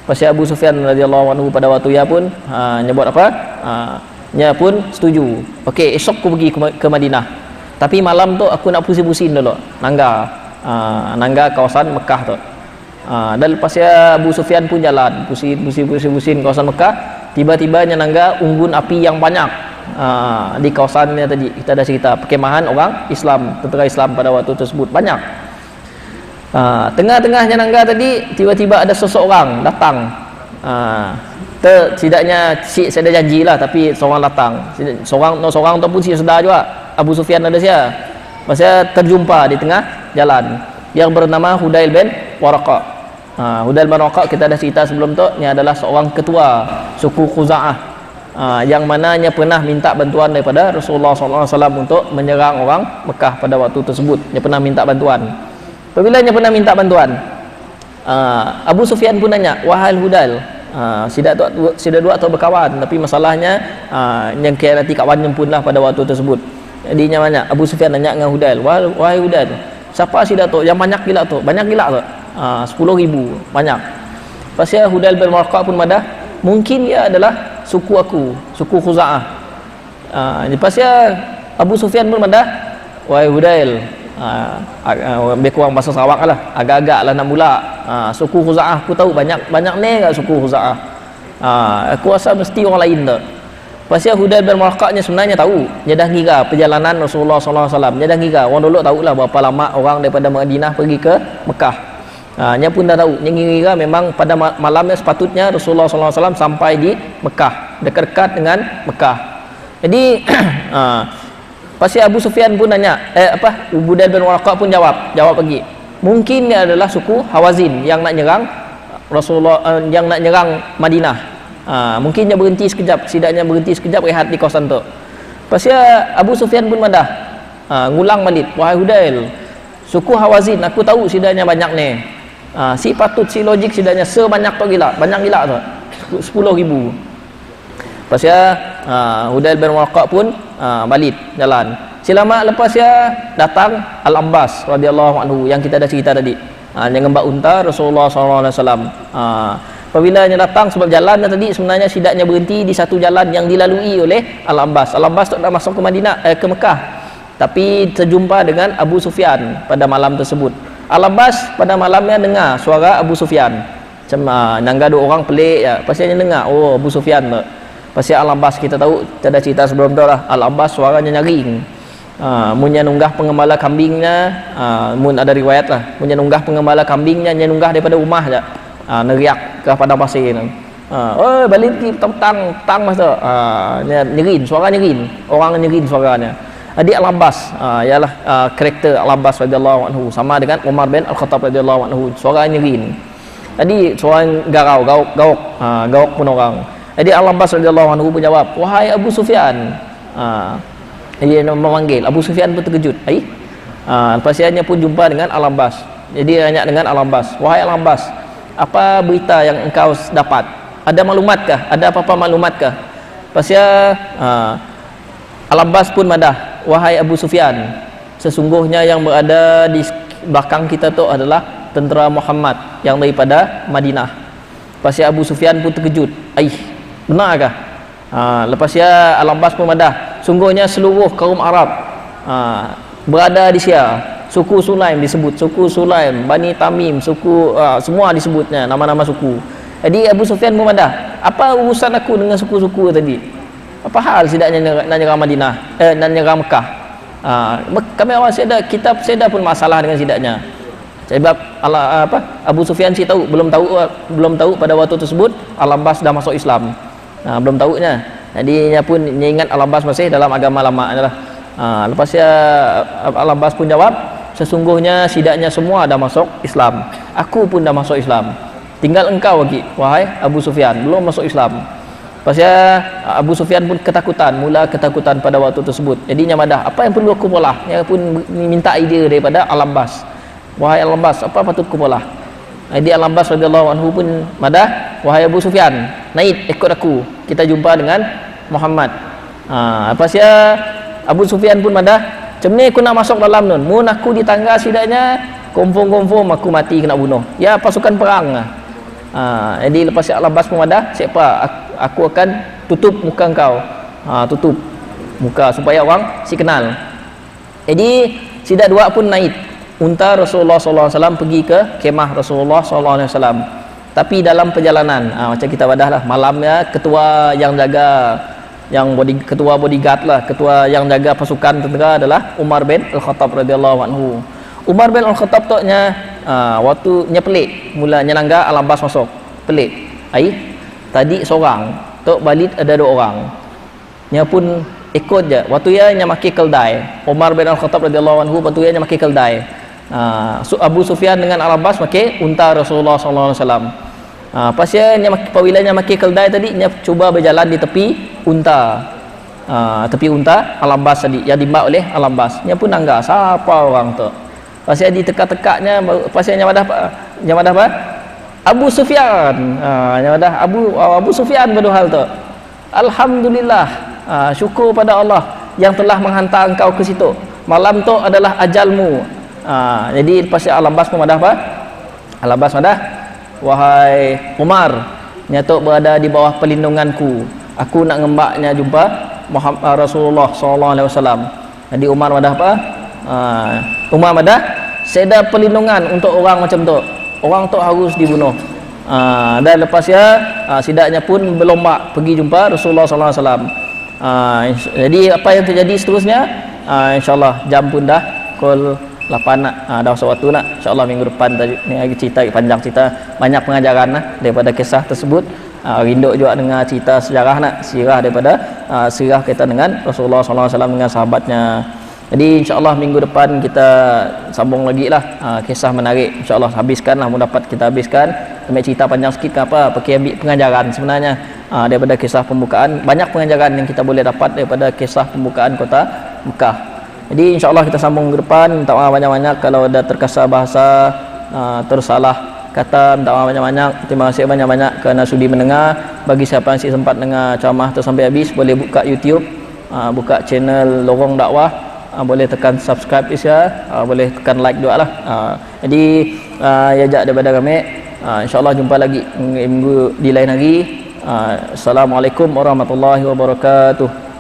Pasal Abu Sufyan radhiyallahu anhu pada waktu ia pun nyebut apa? Nya pun setuju. Okey, esok aku pergi ke Madinah. Tapi malam tu aku nak pusing-pusing dulu, nanggar kawasan Mekah tu. Dan lepas ya Abu Sufyan pun jalan pusing kawasan Mekah. Tiba-tiba nanggar unggun api yang banyak di kawasannya tadi kita dah cerita, perkemahan orang Islam, tentera Islam pada waktu tersebut banyak. Tengah-tengahnya nangga tadi tiba-tiba ada seseorang datang. Tidaknya saya dah janjilah, tapi seorang datang. Seorang tu pun si sedar juga Abu Sufyan ada sia. Masa terjumpa di tengah jalan yang bernama Hudail bin Waraqah. Hudail bin Waraqah kita dah cerita sebelum tu, ni adalah seorang ketua suku Khuza'ah. Yang mananya pernah minta bantuan daripada Rasulullah SAW untuk menyerang orang Mekah pada waktu tersebut. Dia pernah minta bantuan. Apabila dia pernah minta bantuan, Abu Sufyan pun nanya, wahai Hudail, sida dua atau berkawan, tapi masalahnya yang kira nanti kawan pun lah pada waktu tersebut. Jadi nanya, Abu Sufyan nanya dengan Hudail, wahai Hudail, siapa sida tu yang banyak gila tu? Banyak gila tu? 10,000 banyak. Pasal Hudail bin Waraqah pun madah, mungkin dia adalah suku aku, suku Khuza'ah. Lepas ya Abu Sufyan pun madah, wahai Hudail, lebih kurang bahasa Sarawak lah, agak-agak lah nak mula. Suku Khuza'ah aku tahu banyak ni kat suku Khuza'ah. Aku rasa mesti orang lain tu. Lepas ya Hudail bin Waraqah sebenarnya tahu, dia dah ngira perjalanan Rasulullah SAW. Dia dah ngira, orang dulu tahulah berapa lama orang daripada Madinah pergi ke Mekah. Dia pun dah tahu, dia ngira memang pada malamnya sepatutnya Rasulullah SAW sampai di Mekah, dekat-dekat dengan Mekah. Jadi pasti Abu Sufyan pun nanya, Hudail bin Waraqah pun jawab pergi. Mungkin dia adalah suku Hawazin yang nak nyerang Rasulullah, yang nak nyerang Madinah. Mungkin dia berhenti sekejap, setidaknya berhenti sekejap rehat di kawasan tu. Pasti Abu Sufyan pun madah ngulang balik, wahai Hudail, suku Hawazin aku tahu setidaknya banyak ni. Si patut, si logik setidaknya sebanyak tu gila, banyak gila tu 10,000. Lepas Hudail bin Waraqah pun balik jalan. Selama lepas datang Al-Abbas radhiyallahu anhu yang kita dah cerita tadi, yang ngembak unta Rasulullah SAW. Apabila dia datang, sebab jalannya tadi sebenarnya setidaknya berhenti di satu jalan yang dilalui oleh Al-Abbas. Al-Abbas tu dah masuk ke Madinah, ke Mekah, tapi terjumpa dengan Abu Sufyan pada malam tersebut. Al-Abbas pada malamnya dengar suara Abu Sufyan. Macam nangga dua orang pelik ya. Pasal dia dengar, oh Abu Sufyan tu. Pasal Al-Abbas kita tahu, kita dah cerita sebelum tu lah, Al-Abbas suaranya nyaring. Mun dia nunggah pengembala kambingnya, mun ada riwayat lah, mun dia nunggah pengembala kambingnya, dia nunggah daripada rumah je. Neriak ke padang pasir tu. Oh balik petang masa. Nyerin, suara nyerin. Orang nyerin suaranya. Adik Al-Abbas, ialah karakter Al-Abbas radhiyallahu anhu sama dengan Umar bin Al-Khattab radhiyallahu anhu. Suara nyerin. Jadi suara gauk pun orang. Jadi Al-Abbas radhiyallahu anhu pun jawab, wahai Abu Sufyan. Dia memanggil. Abu Sufyan pun terkejut. Lepas dia pun jumpa dengan Al-Abbas. Jadi dia tanya dengan Al-Abbas, wahai Al-Abbas, apa berita yang engkau dapat? Ada maklumatkah? Ada apa-apa maklumatkah? Lepas Al-Abbas pun madah, wahai Abu Sufyan, sesungguhnya yang berada di belakang kita tu adalah tentera Muhammad yang daripada Madinah. Lepas Abu Sufyan pun terkejut, benarkah? Lepas Al-Abbas pun madah, sungguhnya seluruh kaum Arab berada di Syria, suku Sulaim disebut, suku Sulaim, Bani Tamim, suku semua disebutnya nama-nama suku. Jadi Abu Sufyan pun madah, apa urusan aku dengan suku-suku tadi? Apa hal sidaknya nak nyerang Madinah, nak nyerang Mekah? Kami awal kitab seda pun masalah dengan sidaknya. Sebab Abu Sufyan si tahu, belum tahu pada waktu tersebut Al-Abbas dah masuk Islam. Belum tahunya. Jadi dia pun ingat Al-Abbas masih dalam agama lama adalah. Lepas Al-Abbas pun jawab, sesungguhnya sidaknya semua dah masuk Islam. Aku pun dah masuk Islam. Tinggal engkau lagi, wahai Abu Sufyan, belum masuk Islam. Lepas Abu Sufyan pun mula ketakutan pada waktu tersebut. Jadi nyamadah, apa yang perlu aku polah? Dia pun minta idea daripada Al-Abbas. Wahai Al-Abbas, apa patut aku polah? Jadi Al-Abbas radhiyallahu anhu pun madah, wahai Abu Sufyan, naik ikut aku, kita jumpa dengan Muhammad. Lepas Abu Sufyan pun madah, macam ni aku nak masuk dalam nun, mun aku di tangga sidaknya confirm aku mati kena bunuh. Ya pasukan perang. Jadi lepas Al-Abbas pun madah, siapa aku akan tutup muka engkau, tutup muka supaya orang si kenal. Jadi sidak dua pun naik unta Rasulullah SAW pergi ke kemah Rasulullah SAW. Tapi dalam perjalanan, macam kita wadah lah, malamnya ketua yang jaga, ketua bodyguard lah, ketua yang jaga pasukan tentera adalah Umar bin Al-Khattab radhiyallahu anhu. Umar bin Al-Khattab tu waktu pelik mula nyelanggar Al-Abbas masuk pelik. Tadi seorang, tok balik ada dua orang. Nya pun ikut je. Waktu nya maki keldai. Umar bin Al-Khattab radhiyallahu anhu waktu nya maki keldai. Abu Sufyan dengan Al-Abbas maki unta Rasulullah sallallahu alaihi wasallam. Pas nya maki pawilanya maki keldai tadi nya cuba berjalan di tepi unta. Tepi unta Al-Abbas tadi yang dimbak oleh Al-Abbas. Nya pun nanggak siapa orang tu. Pas dia tekak-tekaknya, pas dia nyamadah apa? Abu Sufyan. Nyamadah Abu Sufyan pada hal tu. Alhamdulillah, syukur pada Allah yang telah menghantar engkau ke situ. Malam tu adalah ajalmu. Jadi lepas Al-Abbas pun madah apa? Al-Abbas madah, wahai Umar, nyatuk berada di bawah perlindunganku. Aku nak ngembaknya jumpa Rasulullah sallallahu alaihi wasallam. Jadi Umar madah apa? Umar madah, seda perlindungan untuk orang macam tu. Orang tu harus dibunuh. Dan lepas sidaknya pun berlomba pergi jumpa Rasulullah sallallahu alaihi wasallam. Jadi apa yang terjadi seterusnya, insyaallah jam pun dah pukul 8 nak, dah waktu nak. InsyaAllah minggu depan ni lagi cerita panjang, cerita banyak pengajaran daripada kisah tersebut. Rindu juga dengan cerita sejarah sirah daripada sirah kita dengan Rasulullah SAW dengan sahabatnya. Jadi insyaAllah minggu depan kita sambung lagi lah kisah menarik. InsyaAllah habiskan lah, dapat kita habiskan. Ambil cerita panjang sikit ke apa, pakai ambil pengajaran sebenarnya daripada kisah pembukaan. Banyak pengajaran yang kita boleh dapat daripada kisah pembukaan kota Mekah. Jadi insyaAllah kita sambung minggu depan. Minta maaf banyak-banyak kalau ada terkasar bahasa, tersalah kata, minta maaf banyak-banyak. Terima kasih banyak-banyak kerana sudi mendengar. Bagi siapa yang sempat dengar ceramah tu sampai habis, boleh buka YouTube, buka channel Lorong Dakwah, boleh tekan subscribe boleh tekan like juga lah. Jadi ajak daripada kami, insyaAllah jumpa lagi minggu di lain hari. Assalamualaikum warahmatullahi wabarakatuh.